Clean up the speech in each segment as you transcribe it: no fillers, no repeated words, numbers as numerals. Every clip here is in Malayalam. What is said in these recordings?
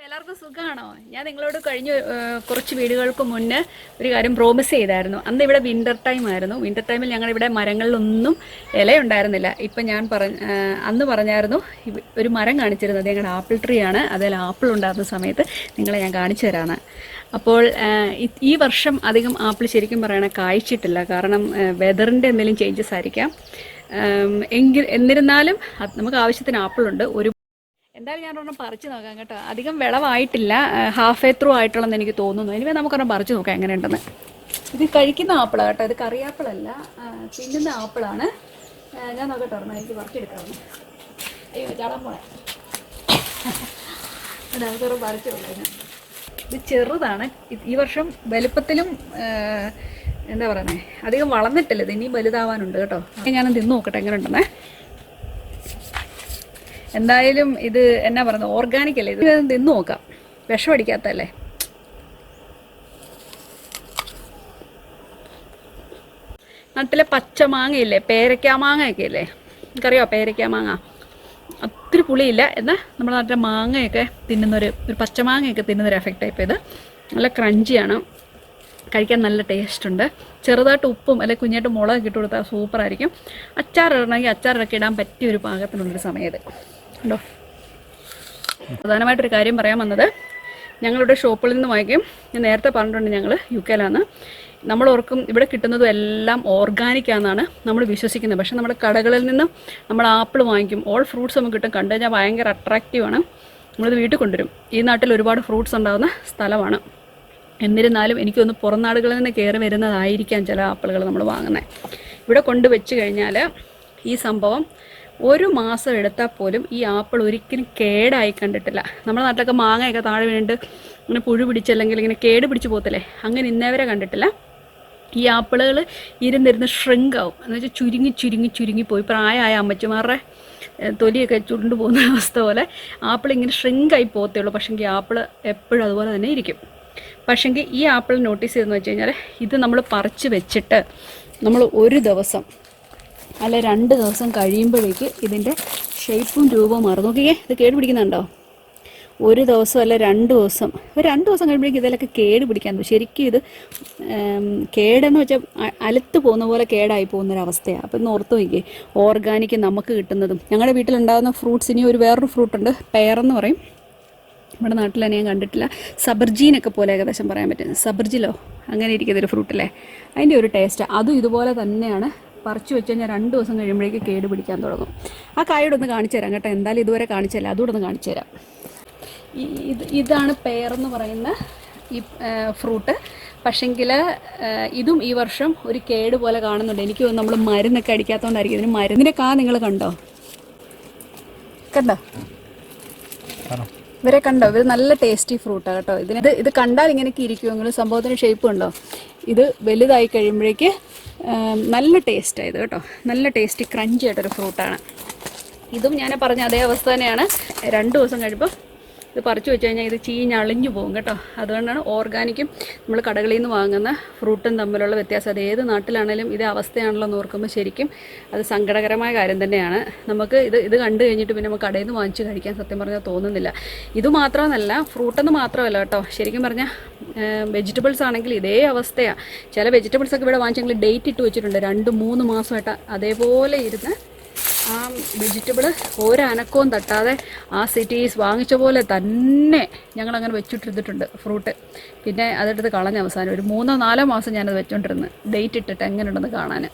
എല്ലാവർക്കും സുഖമാണോ? ഞാൻ നിങ്ങളോട് കഴിഞ്ഞ കുറച്ച് വീടുകൾക്ക് മുന്നേ ഒരു കാര്യം പ്രോമിസ് ചെയ്തായിരുന്നു. അന്ന് ഇവിടെ വിൻ്റർ ടൈം ആയിരുന്നു. വിൻ്റർ ടൈമിൽ ഞങ്ങളിവിടെ മരങ്ങളിലൊന്നും ഇലയുണ്ടായിരുന്നില്ല. ഇപ്പം ഞാൻ അന്ന് പറഞ്ഞായിരുന്നു ഒരു മരം കാണിച്ചിരുന്നത് ഞങ്ങളുടെ ആപ്പിൾ ട്രീ ആണ്. അതിൽ ആപ്പിൾ ഉണ്ടായിരുന്ന സമയത്ത് നിങ്ങളെ ഞാൻ കാണിച്ചു തരാമെന്ന്. അപ്പോൾ ഈ വർഷം അധികം ആപ്പിൾ ശരിക്കും പറയണ കായ്ച്ചിട്ടില്ല. കാരണം വെതറിൻ്റെ എന്തെങ്കിലും ചേഞ്ചസ് ആയിരിക്കാം. എന്നിരുന്നാലും നമുക്ക് ആവശ്യത്തിന് ആപ്പിളുണ്ട്. എന്തായാലും ഞാനൊരെണ്ണം പറിച്ച് നോക്കാം കേട്ടോ. അധികം വിളവായിട്ടില്ല, ഹാഫ് ത്രൂ ആയിട്ടുള്ളതെന്ന് എനിക്ക് തോന്നുന്നു. ഇനിവേ നമുക്കൊരെണ്ണം പറിച്ച് നോക്കാം എങ്ങനെയുണ്ടെന്ന്. ഇത് കഴിക്കുന്ന ആപ്പിളാണ് കേട്ടോ, ഇത് കറിയാപ്പിളല്ല, തിന്നുന്ന ആപ്പിളാണ്. ഞാൻ നോക്കട്ടെ ഒരെണ്ണം എനിക്ക് പറിച്ചെടുക്കാമെന്ന്. അയ്യോ ചാടാൻ പോണേ. നമുക്കൊരു പറിച്ച് നോക്കാം. ഇത് ചെറുതാണ്, ഈ വർഷം വലുപ്പത്തിലും എന്താ പറയുന്നത് അധികം വളർന്നിട്ടില്ല. ഇത് ഇനിയും വലുതാവാനുണ്ട് കേട്ടോ. ഞാനത് തിന്ന് നോക്കട്ടെ എങ്ങനെയുണ്ടെന്നേ. എന്തായാലും ഇത് എന്നാ പറയുന്നത്, ഓർഗാനിക് അല്ലേ, ഇത് തിന്നു നോക്കാം. വിഷം അടിക്കാത്തല്ലേ. നാട്ടിലെ പച്ച മാങ്ങയില്ലേ, പേരയ്ക്ക മാങ്ങയൊക്കെ ഇല്ലേ, എനിക്കറിയോ പേരയ്ക്ക മാങ്ങ. ഒത്തിരി പുളിയില്ല, എന്നാൽ നമ്മുടെ നാട്ടിലെ മാങ്ങയൊക്കെ തിന്നുന്നൊരു പച്ചമാങ്ങയൊക്കെ തിന്നുന്നൊരു എഫക്റ്റ് ആയിപ്പോൾ. ഇത് നല്ല ക്രഞ്ചിയാണ്, കഴിക്കാൻ നല്ല ടേസ്റ്റ് ഉണ്ട്. ചെറുതായിട്ട് ഉപ്പും അല്ലെങ്കിൽ കുഞ്ഞായിട്ട് മുളക് ഇട്ട് കൊടുത്താൽ സൂപ്പറായിരിക്കും. അച്ചാറിടണമെങ്കിൽ അച്ചാറിടൊക്കെ ഇടാൻ പറ്റിയ ഒരു പാകത്തിനുള്ളൊരു സമയത്ത് ഉണ്ടോ. പ്രധാനമായിട്ടൊരു കാര്യം പറയാൻ വന്നത്, ഞങ്ങളുടെ ഷോപ്പിൽ നിന്ന് വാങ്ങിക്കും. ഞാൻ നേരത്തെ പറഞ്ഞിട്ടുണ്ട് ഞങ്ങൾ UK-ലാണ്. നമ്മൾ ഓർക്കും ഇവിടെ കിട്ടുന്നതും എല്ലാം ഓർഗാനിക്കാണെന്നാണ് നമ്മൾ വിശ്വസിക്കുന്നത്. പക്ഷേ നമ്മുടെ കടകളിൽ നിന്ന് നമ്മൾ ആപ്പിൾ വാങ്ങിക്കും, ഓൾ ഫ്രൂട്ട്സ് നമുക്ക് കിട്ടും. കണ്ടു കഴിഞ്ഞാൽ ഭയങ്കര അട്രാക്റ്റീവാണ്. നമ്മളിത് വീട്ടിൽ കൊണ്ടുവരും. ഈ നാട്ടിൽ ഒരുപാട് ഫ്രൂട്ട്സ് ഉണ്ടാകുന്ന സ്ഥലമാണ്. എന്നിരുന്നാലും എനിക്കൊന്ന് പുറം നാടുകളിൽ നിന്ന് കയറി വരുന്നതായിരിക്കാം ചില ആപ്പിളുകൾ നമ്മൾ വാങ്ങുന്നത്. ഇവിടെ കൊണ്ട് വെച്ച് കഴിഞ്ഞാൽ ഈ സംഭവം 1 മാസം എടുത്താൽ പോലും ഈ ആപ്പിൾ ഒരിക്കലും കേടായി കണ്ടിട്ടില്ല. നമ്മുടെ നാട്ടിലൊക്കെ മാങ്ങയൊക്കെ താഴെ വീണിട്ട് ഇങ്ങനെ പുഴു പിടിച്ചല്ലെങ്കിൽ ഇങ്ങനെ കേട് പിടിച്ച് പോകത്തില്ലേ, അങ്ങനെ ഇന്നേവരെ കണ്ടിട്ടില്ല. ഈ ആപ്പിളുകൾ ഇരുന്നിരുന്ന് ഷ്രിങ്ക് ആവും, എന്ന് വെച്ചാൽ ചുരുങ്ങിപ്പോയി പ്രായമായ അമ്മച്ചിമാരുടെ തൊലിയൊക്കെ ചുരുണ്ട് പോകുന്ന അവസ്ഥ പോലെ ആപ്പിൾ ഇങ്ങനെ ഷ്രിങ്കായി പോകത്തേ ഉള്ളൂ. പക്ഷേങ്കിൽ ആപ്പിൾ എപ്പോഴും അതുപോലെ തന്നെ ഇരിക്കും. പക്ഷേങ്കിൽ ഈ ആപ്പിൾ നോട്ടീസ് ചെയ്തെന്ന് വെച്ച് കഴിഞ്ഞാൽ, ഇത് നമ്മൾ പറിച്ച് വെച്ചിട്ട് നമ്മൾ ഒരു ദിവസം അല്ല 2 ദിവസം കഴിയുമ്പോഴേക്ക് ഇതിൻ്റെ ഷേപ്പും രൂപവും മാറും. നോക്കിയേ, ഇത് കേട് പിടിക്കുന്നുണ്ടോ? ഒരു ദിവസം അല്ല 2 ദിവസം, ഒരു 2 ദിവസം കഴിയുമ്പോഴേക്കും ഇതിലൊക്കെ കേട് പിടിക്കാൻ തോന്നും. ശരിക്കും ഇത് കേടെന്ന് വെച്ചാൽ അലുത്ത് പോകുന്ന പോലെ കേടായി പോകുന്നൊരവസ്ഥയാണ്. അപ്പോൾ ഇന്ന് ഓർത്ത് നോക്കിയേ, ഓർഗാനിക് നമുക്ക് കിട്ടുന്നതും. ഞങ്ങളുടെ വീട്ടിലുണ്ടാകുന്ന ഫ്രൂട്ട്സ്, ഇനി വേറൊരു ഫ്രൂട്ടുണ്ട്, പെയറെന്ന് പറയും. നമ്മുടെ നാട്ടിൽ തന്നെ ഞാൻ കണ്ടിട്ടില്ല. സബർജീനൊക്കെ പോലെ ഏകദേശം പറയാൻ പറ്റും. സബർജിലോ അങ്ങനെ ഇരിക്കുന്നൊരു ഫ്രൂട്ടില്ലേ, അതിൻ്റെ ഒരു ടേസ്റ്റ്. അതും ഇതുപോലെ തന്നെയാണ്. പറിച്ചു വെച്ച് കഴിഞ്ഞാൽ 2 ദിവസം കഴിയുമ്പോഴേക്ക് കേട് പിടിക്കാൻ തുടങ്ങും. ആ കായോടെ ഒന്ന് കാണിച്ചു തരാം കേട്ടോ. എന്തായാലും ഇതുവരെ കാണിച്ചില്ല, അതുകൂടെ ഒന്ന് കാണിച്ചു തരാം. ഇതാണ് പെയറെന്ന് പറയുന്ന ഈ ഫ്രൂട്ട്. പക്ഷെങ്കിൽ ഇതും ഈ വർഷം ഒരു കേട് പോലെ കാണുന്നുണ്ട്. എനിക്ക് തോന്നുന്നു നമ്മൾ മരുന്നൊക്കെ അടിക്കാത്തതുകൊണ്ടായിരിക്കും. ഇതിന് മരുന്നിൻ്റെ നിങ്ങൾ കണ്ടോ? ഇവരെ കണ്ടോ? ഇവർ നല്ല ടേസ്റ്റി ഫ്രൂട്ടാണ് കേട്ടോ. ഇത് കണ്ടാൽ ഇങ്ങനെയൊക്കെ ഇരിക്കുമെങ്കിലും സംഭവത്തിന് ഷേപ്പ് ഉണ്ടോ? ഇത് വലുതായി കഴിയുമ്പോഴേക്ക് നല്ല ടേസ്റ്റായത് കേട്ടോ. നല്ല ടേസ്റ്റി ക്രഞ്ചി ആയിട്ടൊരു ഫ്രൂട്ടാണ്. ഇതും ഞാൻ പറഞ്ഞ അതേ അവസ്ഥ തന്നെയാണ്. 2 ദിവസം കഴിയുമ്പോൾ ഇത് പറിച്ചു വെച്ച് കഴിഞ്ഞാൽ ഇത് ചീഞ്ഞളിഞ്ഞു പോകും കേട്ടോ. അതുകൊണ്ടാണ് ഓർഗാനിക്കും നമ്മൾ കടകളിൽ നിന്ന് വാങ്ങുന്ന ഫ്രൂട്ടും തമ്മിലുള്ള വ്യത്യാസം. അത് ഏത് നാട്ടിലാണെങ്കിലും ഇതേ അവസ്ഥയാണല്ലോ എന്ന് ഓർക്കുമ്പോൾ ശരിക്കും അത് സങ്കടകരമായ കാര്യം തന്നെയാണ്. നമുക്ക് ഇത് കണ്ടു കഴിഞ്ഞിട്ട് പിന്നെ നമുക്ക് കടയിൽ നിന്ന് വാങ്ങിച്ച് കഴിക്കാൻ സത്യം പറഞ്ഞാൽ തോന്നുന്നില്ല. ഇത് മാത്രമല്ല, ഫ്രൂട്ടെന്ന് മാത്രമല്ല കേട്ടോ, ശരിക്കും പറഞ്ഞാൽ വെജിറ്റബിൾസ് ആണെങ്കിൽ ഇതേ അവസ്ഥയാണ്. ചില വെജിറ്റബിൾസൊക്കെ ഇവിടെ വാങ്ങിച്ചെങ്കിൽ ഡേറ്റ് ഇട്ട് വെച്ചിട്ടുണ്ട്, 2-3 മാസമായിട്ട് അതേപോലെ ഇരുന്ന് ആ വെജിറ്റബിൾ ഒരനക്കവും തട്ടാതെ ആ സിറ്റീസ് വാങ്ങിച്ച പോലെ തന്നെ ഞങ്ങളങ്ങനെ വെച്ചിട്ടിരുന്നിട്ടുണ്ട് ഫ്രൂട്ട്. പിന്നെ അതെടുത്ത് കളഞ്ഞ അവസാനം ഒരു 3-4 മാസം ഞാനത് വെച്ചോണ്ടിരുന്നു, ഡേറ്റ് ഇട്ടിട്ട് എങ്ങനെയുണ്ടെന്ന് കാണാൻ.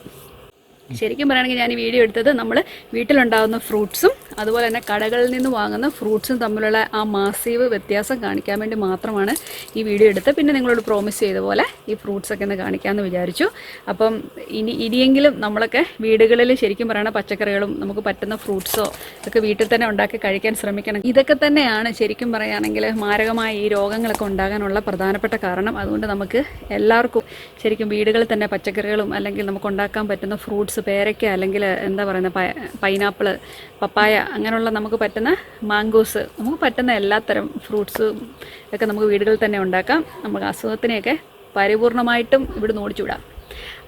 ശരിക്കും പറയുകയാണെങ്കിൽ ഞാൻ ഈ വീഡിയോ എടുത്തത് നമ്മൾ വീട്ടിലുണ്ടാകുന്ന ഫ്രൂട്ട്സും അതുപോലെ തന്നെ കടകളിൽ നിന്ന് വാങ്ങുന്ന ഫ്രൂട്ട്സും തമ്മിലുള്ള ആ മാസീവ് വ്യത്യാസം കാണിക്കാൻ വേണ്ടി മാത്രമാണ് ഈ വീഡിയോ എടുത്തത്. പിന്നെ നിങ്ങളോട് പ്രോമിസ് ചെയ്ത പോലെ ഈ ഫ്രൂട്ട്സൊക്കെ ഒന്ന് കാണിക്കാമെന്ന് വിചാരിച്ചു. അപ്പം ഇനിയെങ്കിലും നമ്മളൊക്കെ വീടുകളിൽ ശരിക്കും പറയുന്ന പച്ചക്കറികളും നമുക്ക് പറ്റുന്ന ഫ്രൂട്ട്സോ ഒക്കെ വീട്ടിൽ തന്നെ ഉണ്ടാക്കി കഴിക്കാൻ ശ്രമിക്കണം. ഇതൊക്കെ തന്നെയാണ് ശരിക്കും പറയുകയാണെങ്കിൽ മാരകമായ ഈ രോഗങ്ങളൊക്കെ ഉണ്ടാകാനുള്ള പ്രധാനപ്പെട്ട കാരണം. അതുകൊണ്ട് നമുക്ക് എല്ലാവർക്കും ശരിക്കും വീടുകളിൽ തന്നെ പച്ചക്കറികളും അല്ലെങ്കിൽ നമുക്ക് ഉണ്ടാക്കാൻ പറ്റുന്ന ഫ്രൂട്ട്സ്, പേരയ്ക്ക അല്ലെങ്കിൽ എന്താ പറയുന്നത് പൈനാപ്പിൾ, പപ്പായ, അങ്ങനെയുള്ള നമുക്ക് പറ്റുന്ന മാംഗോസ്, നമുക്ക് പറ്റുന്ന എല്ലാത്തരം ഫ്രൂട്ട്സും ഒക്കെ നമുക്ക് വീടുകളിൽ തന്നെ ഉണ്ടാക്കാം. നമുക്ക് അസുഖത്തിനെയൊക്കെ പരിപൂർണമായിട്ടും ഇവിടുന്ന് ഓടിച്ചുവിടാം.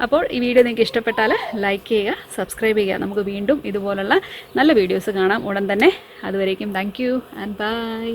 അപ്പോൾ ഈ വീഡിയോ നിങ്ങൾക്ക് ഇഷ്ടപ്പെട്ടാൽ ലൈക്ക് ചെയ്യുക, സബ്സ്ക്രൈബ് ചെയ്യുക. നമുക്ക് വീണ്ടും ഇതുപോലുള്ള നല്ല വീഡിയോസ് കാണാം ഉടൻ തന്നെ. അതുവരേക്കും താങ്ക് യു ആൻഡ് ബൈ.